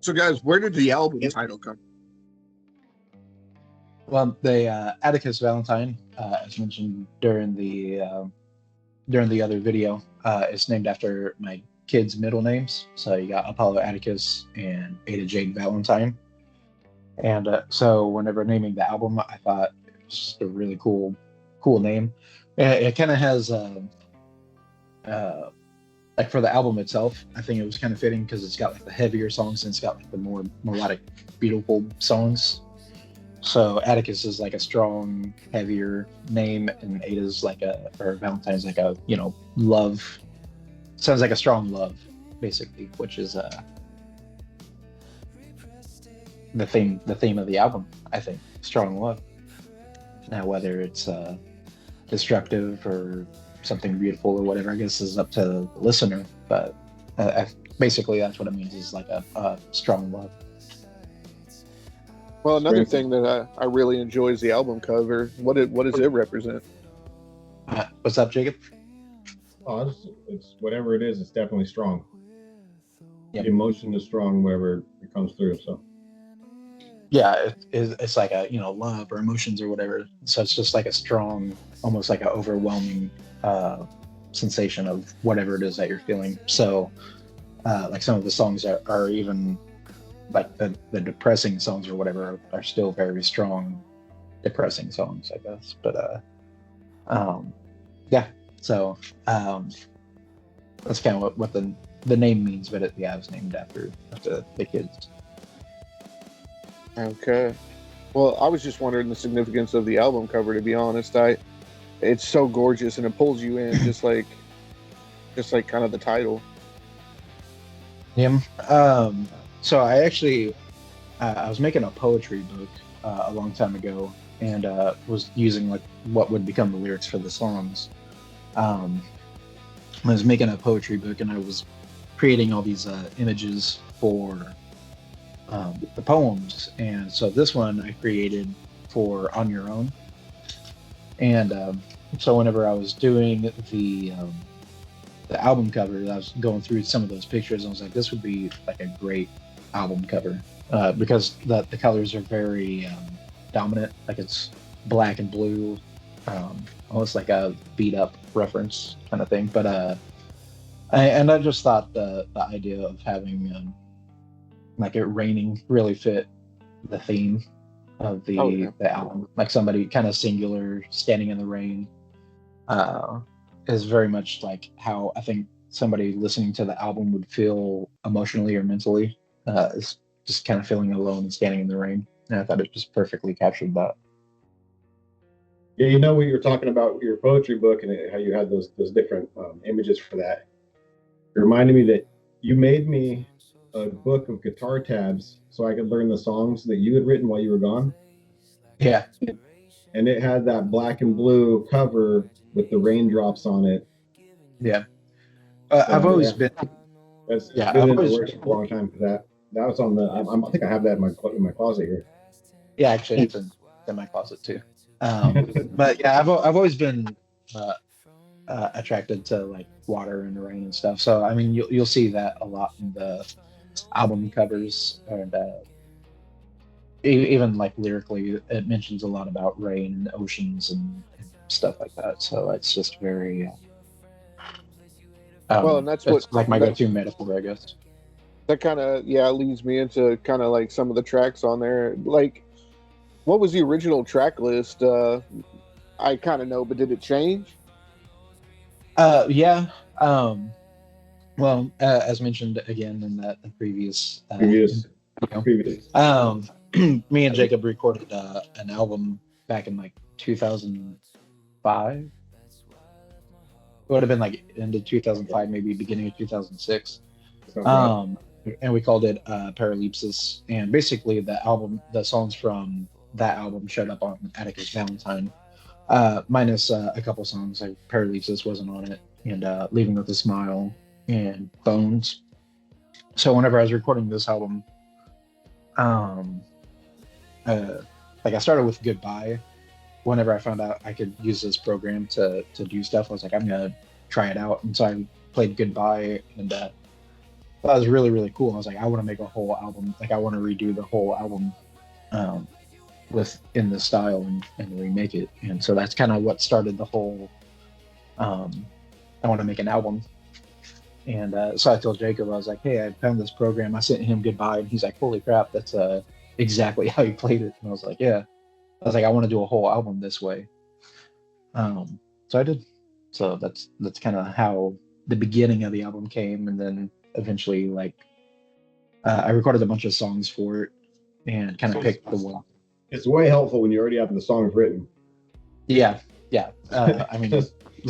So, guys, where did the album title come? Well, the Atticus Valentine, as mentioned during the other video, is named after my kids' middle names. So you got Apollo Atticus and Ada Jade Valentine. And so whenever naming the album, I thought it was just a really cool name. It kind of has uh, like for the album itself, I think it was kind of fitting because it's got like the heavier songs and it's got like the more melodic, beautiful songs. So Atticus is like a strong, heavier name, and Ada's like or Valentine's like a, love. Sounds like a strong love, basically, which is the theme of the album, I think. Strong love. Now, whether it's destructive or something beautiful or whatever, I guess is up to the listener. But basically, that's what it means, is like a strong love. Well, another thing that I really enjoy is the album cover. What does it represent? What's up, Jacob? Oh, it's whatever it is. It's definitely strong. Yep. The emotion is strong, wherever it comes through. So. Yeah, it's like a love or emotions or whatever. So it's just like a strong, almost like an overwhelming sensation of whatever it is that you're feeling. So like some of the songs are even like the depressing songs or whatever are still very strong depressing songs, I guess. But yeah, so that's kind of what the name means. But it was named after the kids. Okay. Well, I was just wondering the significance of the album cover, to be honest. It's so gorgeous and it pulls you in just like kind of the title. Yeah. So I actually I was making a poetry book a long time ago, and was using like what would become the lyrics for the songs. I was making a poetry book, and I was creating all these images for the poems. And so this one I created for On Your Own. And so whenever I was doing the album cover, I was going through some of those pictures, and I was like, this would be like a great album cover because the colors are very dominant. Like it's black and blue, almost like a beat up reference kind of thing. But I just thought the idea of having like it raining really fit the theme of the album. Like somebody kind of singular standing in the rain is very much like how I think somebody listening to the album would feel emotionally or mentally, is just kind of feeling alone and standing in the rain. And I thought it just perfectly captured that. Yeah, you know what you were talking about your poetry book and how you had those different images for that. It reminded me that you made me a book of guitar tabs so I could learn the songs that you had written while you were gone. Yeah. And it had that black and blue cover with the raindrops on it. Yeah. I've always been. It's been in the works for a long time. That was on the. I think I have that in my closet here. Yeah, actually, it's in my closet too. But yeah, I've always been attracted to like water and rain and stuff. So I mean, you'll see that a lot in the album covers, and even like lyrically, it mentions a lot about rain and oceans and stuff like that. So it's just very. Well, and that's what like my go-to metaphor, I guess. That kind of leads me into kind of like some of the tracks on there. Like, what was the original track list? I kind of know, but did it change? Yeah. Well, as mentioned again in the previous. Me and Jacob recorded an album back in like 2005. It would have been like end of 2005, maybe beginning of 2006. And we called it Paralipsis. And basically the songs from that album showed up on Atticus Valentine, minus a couple songs. Like Paralipsis wasn't on it, and Leaving with a Smile and Bones. So whenever I was recording this album, like I started with Goodbye. Whenever I found out I could use this program to do stuff, I was like, I'm gonna try it out. And so I played Goodbye, and that was really, really cool. I was like, I want to make a whole album. Like, I want to redo the whole album um, in this style and remake it. And so that's kind of what started the whole. Um, I want to make an album. And so I told Jacob, I was like, hey, I found this program. I sent him goodbye, and he's like, holy crap, that's exactly how you played it. And I was like, yeah. I was like, I want to do a whole album this way. So I did. So that's kind of how the beginning of the album came, and then eventually, like, I recorded a bunch of songs for it, and kind of picked the one. It's way helpful when you already have the songs written. Yeah, yeah. I mean,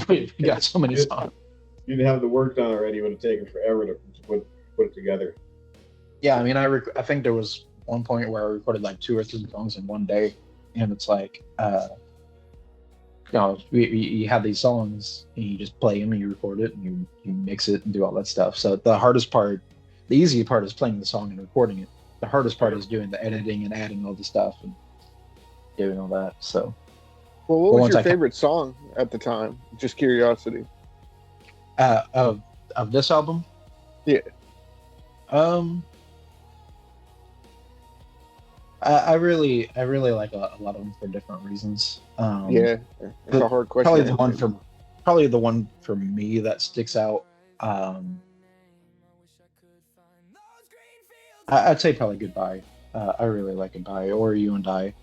we got so many songs. You didn't have the work done already. It would have taken forever to put it together. Yeah, I mean, I think there was one point where I recorded like 2 or 3 songs in one day, and it's like, you know, you have these songs and you just play them and you record it and you mix it and do all that stuff. So the hardest part, the easy part is playing the song and recording it. The hardest part is doing the editing and adding all the stuff and doing all that. So, well, what was your favorite song at the time? Just curiosity. Of this album? Yeah. I really like a lot of them for different reasons. Yeah, it's a hard question. Probably the one for me that sticks out. I'd say probably Goodbye. I really like Goodbye or You and I.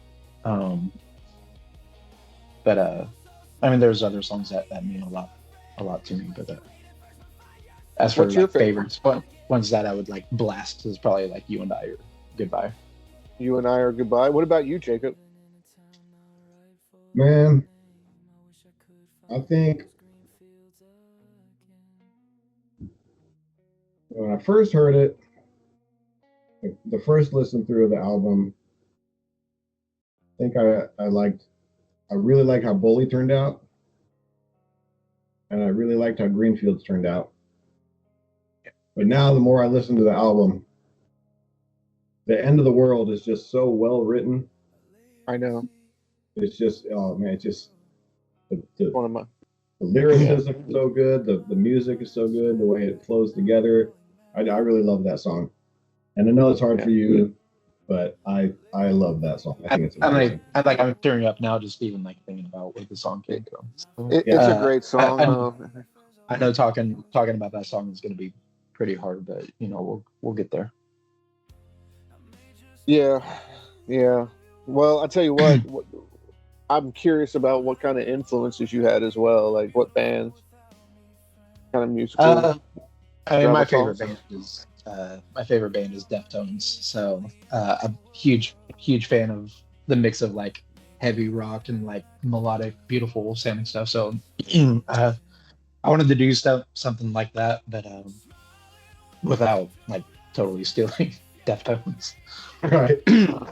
But I mean, there's other songs that mean a lot to me. But as for like, favorites, ones that I would like blast is probably like You and I or Goodbye. You and I are Goodbye. What about you, Jacob? Man, I think when I first heard it, the first listen through of the album, I think I really liked how Bully turned out, and I really liked how Greenfields turned out. But now, the more I listen to the album, The End of the World is just so well written. I know. It's just, oh man, it's just one of my. The lyricism is so good. The music is so good. The way it flows together. I really love that song. And I know it's hard for you, but I love that song. I think it's amazing. I'm tearing up now just even like thinking about where the song came from. So, it's a great song. I know talking about that song is going to be pretty hard, but you know we'll get there. Yeah. Well, I'll tell you what. I'm curious about what kind of influences you had as well. Like what bands, kind of musical. I mean, my favorite band is Deftones. So I'm huge fan of the mix of like heavy rock and like melodic, beautiful sounding stuff. So I wanted to do something like that, but without like totally stealing Deftones. Right.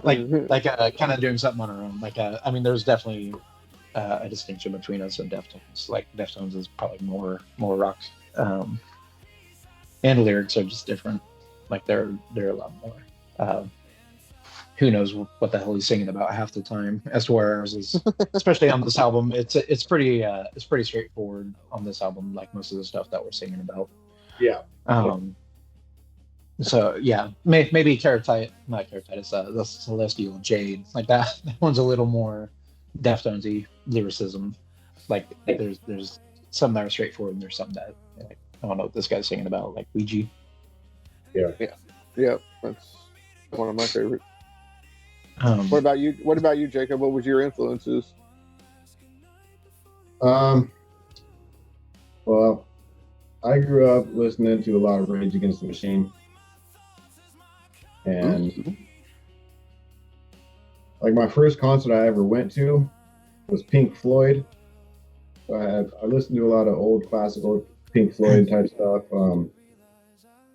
like kind of doing something on our own. Like I mean, there's definitely a distinction between us and Deftones. Like Deftones is probably more rock, and lyrics are just different. Like they're a lot more. Who knows what the hell he's singing about half the time? As to where ours is, especially on this album, it's pretty straightforward on this album. Like most of the stuff that we're singing about. Yeah. So yeah, maybe Keratitis, the Celestial Jade, like that. That one's a little more Deftonesy lyricism. Like there's some that are straightforward, and there's some that like, I don't know what this guy's singing about, like Ouija. Yeah. That's one of my favorites. What about you, Jacob? What was your influences? Well, I grew up listening to a lot of Rage Against the Machine. And like my first concert I ever went to was Pink Floyd. So I listened to a lot of old classical Pink Floyd type stuff, a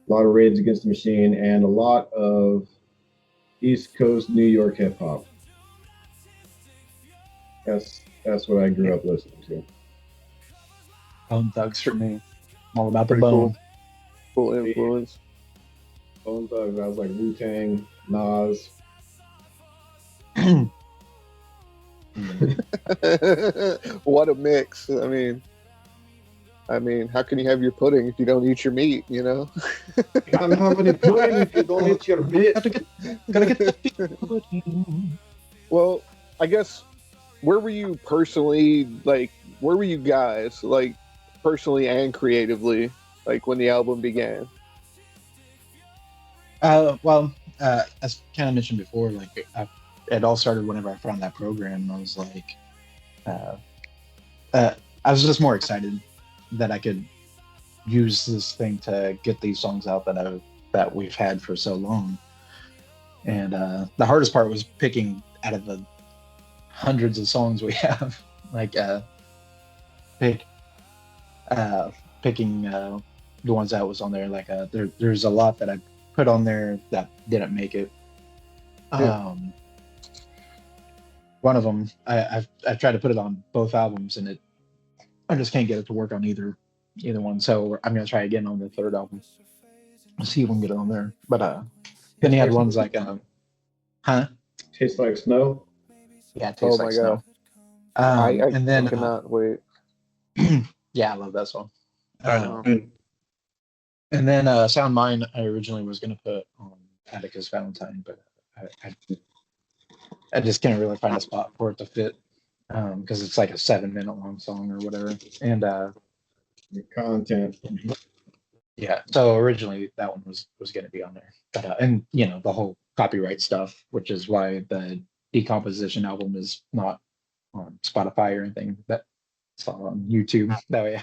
lot of Rage Against the Machine, and a lot of East Coast New York hip hop. That's what I grew up listening to. Bone Thugs for me, all about the bone. Cool influence. Bone Thugs. I was like Wu-Tang, Nas. What a mix! I mean, I mean, how can you have your pudding if you don't eat your meat? You know. You can't have any pudding if you don't eat your meat. Gotta get the pudding. Well, I guess where were you personally? Like, where were you guys? Like, personally and creatively, like when the album began. Well, as kind of mentioned before, like it all started whenever I found that program. I was like, uh, uh, I was just more excited that I could use this thing to get these songs out that we've had for so long. And the hardest part was picking out of the hundreds of songs we have, like pick uh, picking the ones that was on there. Like there's a lot that I put on there that didn't make it. Yeah. Um, One of them, I've tried to put it on both albums, and I just can't get it to work on either one. So I'm gonna try again on the third album. See if we can get it on there. But then he Tastes had like ones snow. like huh? Tastes like snow. Yeah, it Oh tastes like my god, snow. And I then cannot wait. yeah, I love that song. I know. And then Sound Mind, I originally was gonna put on Atticus Valentine, but I just can't really find a spot for it to fit because it's like a 7 minute long song or whatever. And Your content. yeah, so originally that one was going to be on there, but and the whole copyright stuff, which is why the Decomposition album is not on Spotify or anything. That it's all on YouTube. That way,